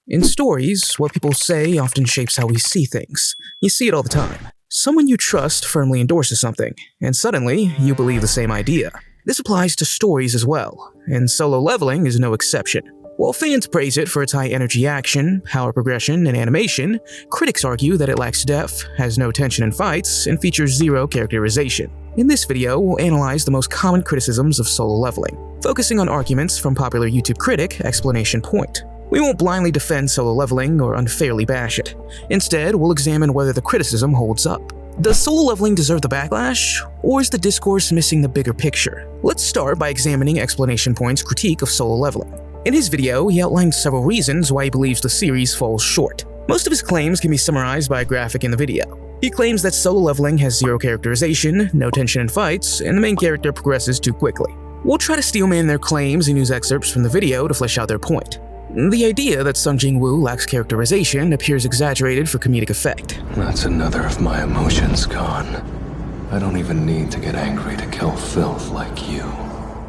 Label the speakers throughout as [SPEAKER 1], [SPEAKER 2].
[SPEAKER 1] In stories, what people say often shapes how we see things. You see it all the time. Someone you trust firmly endorses something, and suddenly, you believe the same idea. This applies to stories as well, and Solo Leveling is no exception. While fans praise it for its high-energy action, power progression, and animation, critics argue that it lacks depth, has no tension in fights, and features zero characterization. In this video, we'll analyze the most common criticisms of Solo Leveling, focusing on arguments from popular YouTube critic Explanation Point. We won't blindly defend Solo Leveling or unfairly bash it. Instead, we'll examine whether the criticism holds up. Does Solo Leveling deserve the backlash, or is the discourse missing the bigger picture? Let's start by examining Explanation Point's critique of Solo Leveling. In his video, he outlined several reasons why he believes the series falls short. Most of his claims can be summarized by a graphic in the video. He claims that Solo Leveling has zero characterization, no tension in fights, and the main character progresses too quickly. We'll try to steelman their claims and use excerpts from the video to flesh out their point. The idea that Sung Jin-woo lacks characterization appears exaggerated for comedic effect.
[SPEAKER 2] That's another of my emotions gone. I don't even need to get angry to kill filth like you.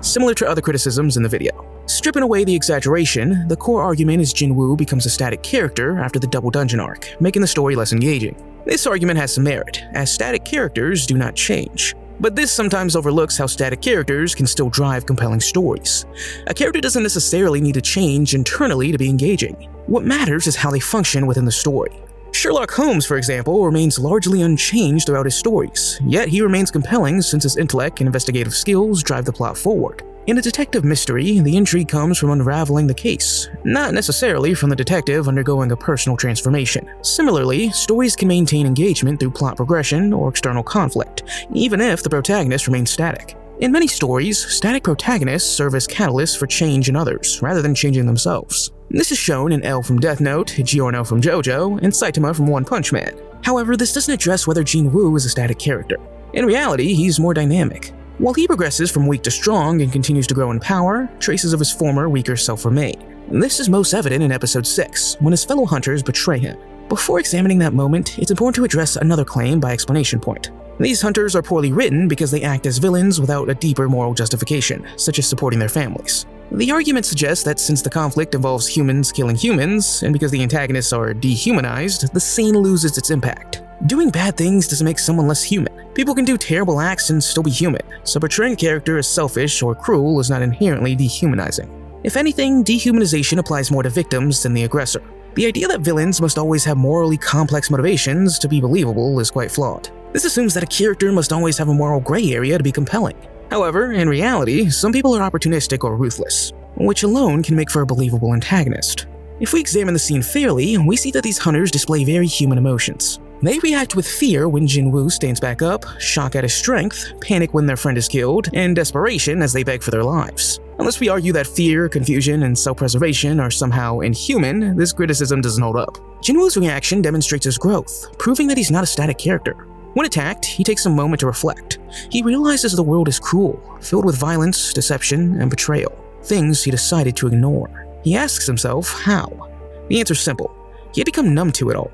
[SPEAKER 1] Similar to other criticisms in the video. Stripping away the exaggeration, the core argument is Jin-woo becomes a static character after the double dungeon arc, making the story less engaging. This argument has some merit, as static characters do not change. But this sometimes overlooks how static characters can still drive compelling stories. A character doesn't necessarily need to change internally to be engaging. What matters is how they function within the story. Sherlock Holmes, for example, remains largely unchanged throughout his stories, yet he remains compelling since his intellect and investigative skills drive the plot forward. In a detective mystery, the intrigue comes from unraveling the case, not necessarily from the detective undergoing a personal transformation. Similarly, stories can maintain engagement through plot progression or external conflict, even if the protagonist remains static. In many stories, static protagonists serve as catalysts for change in others, rather than changing themselves. This is shown in L from Death Note, Giorno from JoJo, and Saitama from One Punch Man. However, this doesn't address whether Jin-woo is a static character. In reality, he's more dynamic. While he progresses from weak to strong and continues to grow in power, traces of his former weaker self remain. This is most evident in episode 6, when his fellow hunters betray him. Before examining that moment, it's important to address another claim by Explanation Point. These hunters are poorly written because they act as villains without a deeper moral justification, such as supporting their families. The argument suggests that since the conflict involves humans killing humans, and because the antagonists are dehumanized, the scene loses its impact. Doing bad things doesn't make someone less human. People can do terrible acts and still be human, so portraying a character as selfish or cruel is not inherently dehumanizing. If anything, dehumanization applies more to victims than the aggressor. The idea that villains must always have morally complex motivations to be believable is quite flawed. This assumes that a character must always have a moral gray area to be compelling. However, in reality, some people are opportunistic or ruthless, which alone can make for a believable antagonist. If we examine the scene fairly, we see that these hunters display very human emotions. They react with fear when Jin-woo stands back up, shock at his strength, panic when their friend is killed, and desperation as they beg for their lives. Unless we argue that fear, confusion, and self-preservation are somehow inhuman, this criticism doesn't hold up. Jin-woo's reaction demonstrates his growth, proving that he's not a static character. When attacked, he takes a moment to reflect. He realizes the world is cruel, filled with violence, deception, and betrayal, things he decided to ignore. He asks himself how. The answer's simple. He had become numb to it all.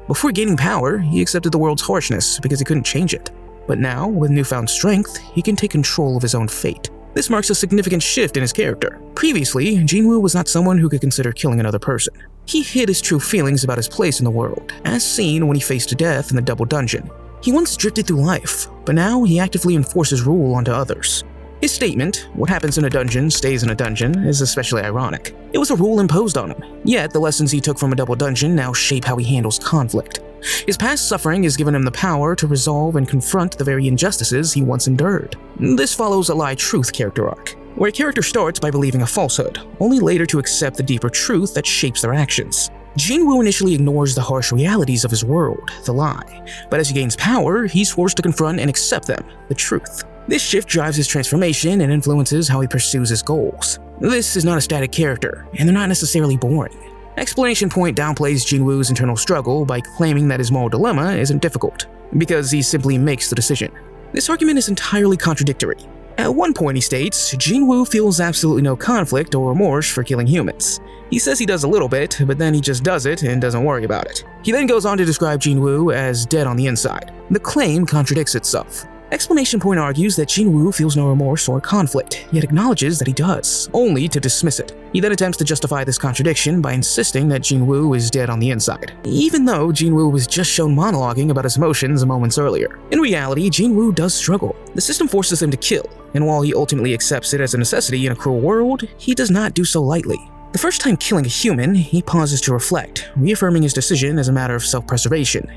[SPEAKER 1] Before gaining power, he accepted the world's harshness because he couldn't change it. But now, with newfound strength, he can take control of his own fate. This marks a significant shift in his character. Previously, Jin-woo was not someone who could consider killing another person. He hid his true feelings about his place in the world, as seen when he faced death in the double dungeon. He once drifted through life, but now he actively enforces rule onto others. His statement, "What happens in a dungeon stays in a dungeon," is especially ironic. It was a rule imposed on him, yet the lessons he took from a double dungeon now shape how he handles conflict. His past suffering has given him the power to resolve and confront the very injustices he once endured. This follows a lie-truth character arc, where a character starts by believing a falsehood, only later to accept the deeper truth that shapes their actions. Jin-woo initially ignores the harsh realities of his world, the lie, but as he gains power, he's forced to confront and accept them, the truth. This shift drives his transformation and influences how he pursues his goals. This is not a static character, and they're not necessarily boring. Explanation Point downplays Jin-woo's internal struggle by claiming that his moral dilemma isn't difficult, because he simply makes the decision. This argument is entirely contradictory. At one point he states, Jin-woo feels absolutely no conflict or remorse for killing humans. He says he does a little bit, but then he just does it and doesn't worry about it. He then goes on to describe Jin-woo as dead on the inside. The claim contradicts itself. Explanation Point argues that Jinwoo feels no remorse or conflict, yet acknowledges that he does, only to dismiss it. He then attempts to justify this contradiction by insisting that Jinwoo is dead on the inside, even though Jinwoo was just shown monologuing about his emotions moments earlier. In reality, Jinwoo does struggle. The system forces him to kill, and while he ultimately accepts it as a necessity in a cruel world, he does not do so lightly. The first time killing a human, he pauses to reflect, reaffirming his decision as a matter of self-preservation,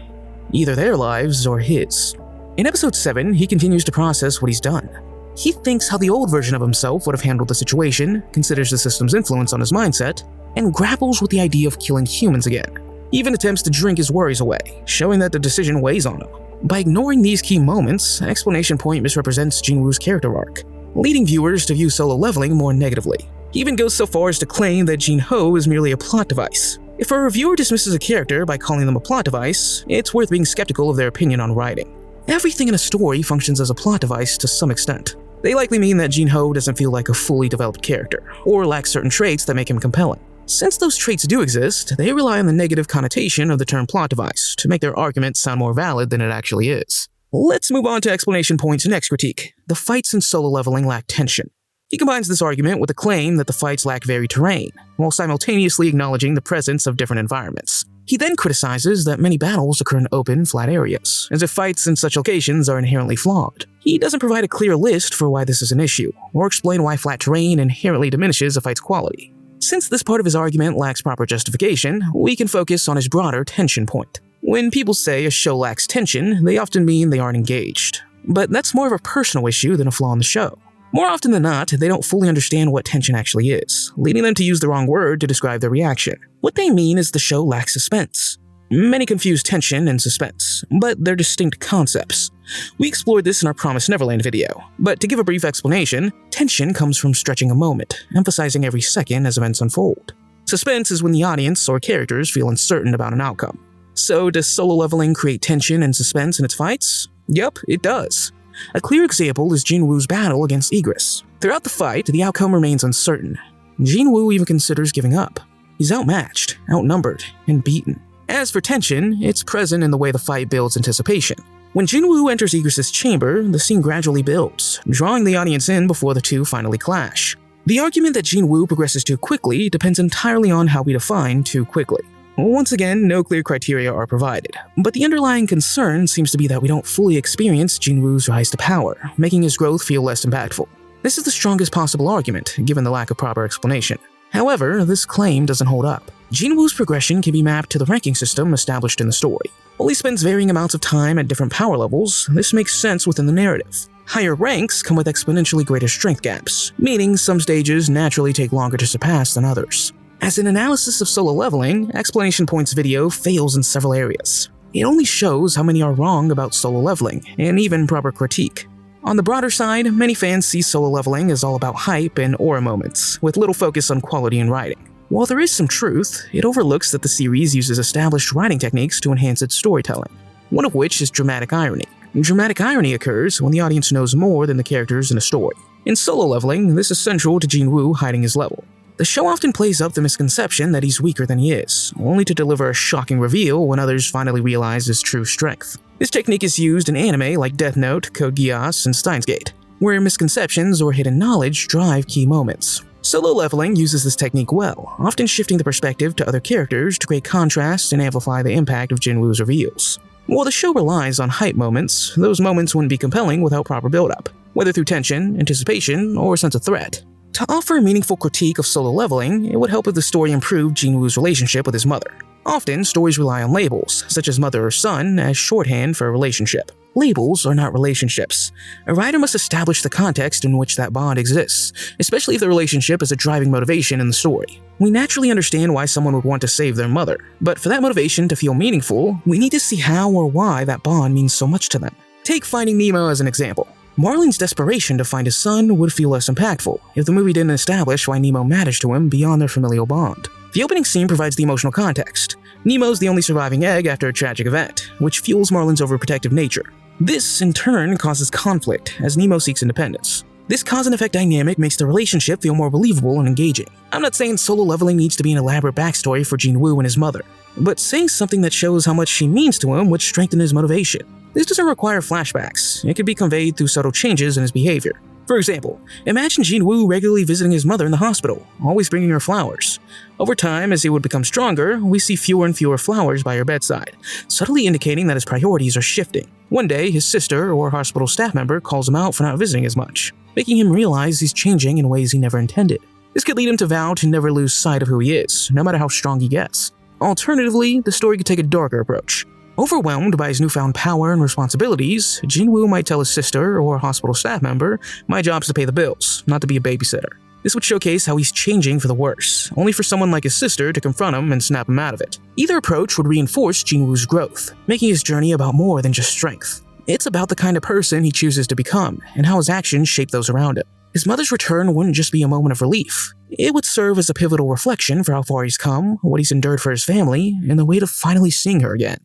[SPEAKER 1] either their lives or his. In episode 7, he continues to process what he's done. He thinks how the old version of himself would have handled the situation, considers the system's influence on his mindset, and grapples with the idea of killing humans again. He even attempts to drink his worries away, showing that the decision weighs on him. By ignoring these key moments, Explanation Point misrepresents Jinwoo's character arc, leading viewers to view solo leveling more negatively. He even goes so far as to claim that Jin-Ho is merely a plot device. If a reviewer dismisses a character by calling them a plot device, it's worth being skeptical of their opinion on writing. Everything in a story functions as a plot device to some extent. They likely mean that Jin-Ho doesn't feel like a fully developed character, or lacks certain traits that make him compelling. Since those traits do exist, they rely on the negative connotation of the term plot device to make their argument sound more valid than it actually is. Let's move on to Explanation Point's next critique. The fights in solo leveling lack tension. He combines this argument with the claim that the fights lack varied terrain, while simultaneously acknowledging the presence of different environments. He then criticizes that many battles occur in open, flat areas, as if fights in such locations are inherently flawed. He doesn't provide a clear list for why this is an issue, or explain why flat terrain inherently diminishes a fight's quality. Since this part of his argument lacks proper justification, we can focus on his broader tension point. When people say a show lacks tension, they often mean they aren't engaged. But that's more of a personal issue than a flaw in the show. More often than not, they don't fully understand what tension actually is, leading them to use the wrong word to describe their reaction. What they mean is the show lacks suspense. Many confuse tension and suspense, but they're distinct concepts. We explored this in our Promised Neverland video, but to give a brief explanation, tension comes from stretching a moment, emphasizing every second as events unfold. Suspense is when the audience or characters feel uncertain about an outcome. So does solo leveling create tension and suspense in its fights? Yup, it does. A clear example is Jinwoo's battle against Igris. Throughout the fight, the outcome remains uncertain. Jinwoo even considers giving up. He's outmatched, outnumbered, and beaten. As for tension, it's present in the way the fight builds anticipation. When Jinwoo enters Igris' chamber, the scene gradually builds, drawing the audience in before the two finally clash. The argument that Jinwoo progresses too quickly depends entirely on how we define too quickly. Once again, no clear criteria are provided, but the underlying concern seems to be that we don't fully experience Jinwoo's rise to power, making his growth feel less impactful. This is the strongest possible argument, given the lack of proper explanation. However, this claim doesn't hold up. Jinwoo's progression can be mapped to the ranking system established in the story. While he spends varying amounts of time at different power levels, this makes sense within the narrative. Higher ranks come with exponentially greater strength gaps, meaning some stages naturally take longer to surpass than others. As an analysis of solo leveling, Explanation Point's video fails in several areas. It only shows how many are wrong about solo leveling, and even proper critique. On the broader side, many fans see solo leveling as all about hype and aura moments, with little focus on quality in writing. While there is some truth, it overlooks that the series uses established writing techniques to enhance its storytelling, one of which is dramatic irony. Dramatic irony occurs when the audience knows more than the characters in a story. In solo leveling, this is central to Jinwoo hiding his level. The show often plays up the misconception that he's weaker than he is, only to deliver a shocking reveal when others finally realize his true strength. This technique is used in anime like Death Note, Code Geass, and Steins Gate, where misconceptions or hidden knowledge drive key moments. Solo leveling uses this technique well, often shifting the perspective to other characters to create contrast and amplify the impact of Jinwoo's reveals. While the show relies on hype moments, those moments wouldn't be compelling without proper build-up, whether through tension, anticipation, or a sense of threat. To offer a meaningful critique of solo leveling, it would help if the story improved Jinwoo's relationship with his mother. Often, stories rely on labels, such as mother or son, as shorthand for a relationship. Labels are not relationships. A writer must establish the context in which that bond exists, especially if the relationship is a driving motivation in the story. We naturally understand why someone would want to save their mother, but for that motivation to feel meaningful, we need to see how or why that bond means so much to them. Take Finding Nemo as an example. Marlin's desperation to find his son would feel less impactful if the movie didn't establish why Nemo matters to him beyond their familial bond. The opening scene provides the emotional context. Nemo's the only surviving egg after a tragic event, which fuels Marlin's overprotective nature. This, in turn, causes conflict as Nemo seeks independence. This cause and effect dynamic makes the relationship feel more believable and engaging. I'm not saying solo leveling needs to be an elaborate backstory for Jinwoo and his mother. but saying something that shows how much she means to him would strengthen his motivation. This doesn't require flashbacks. It could be conveyed through subtle changes in his behavior. For example, imagine Jin-woo regularly visiting his mother in the hospital, always bringing her flowers. Over time, as he would become stronger, we see fewer and fewer flowers by her bedside, subtly indicating that his priorities are shifting. One day, his sister or hospital staff member calls him out for not visiting as much, making him realize he's changing in ways he never intended. This could lead him to vow to never lose sight of who he is, no matter how strong he gets. Alternatively, the story could take a darker approach. Overwhelmed by his newfound power and responsibilities, Jin-woo might tell his sister or hospital staff member, "My job's to pay the bills, not to be a babysitter." This would showcase how he's changing for the worse, only for someone like his sister to confront him and snap him out of it. Either approach would reinforce Jin-woo's growth, making his journey about more than just strength. It's about the kind of person he chooses to become, and how his actions shape those around him. His mother's return wouldn't just be a moment of relief. It would serve as a pivotal reflection for how far he's come, what he's endured for his family, and the weight of finally seeing her again.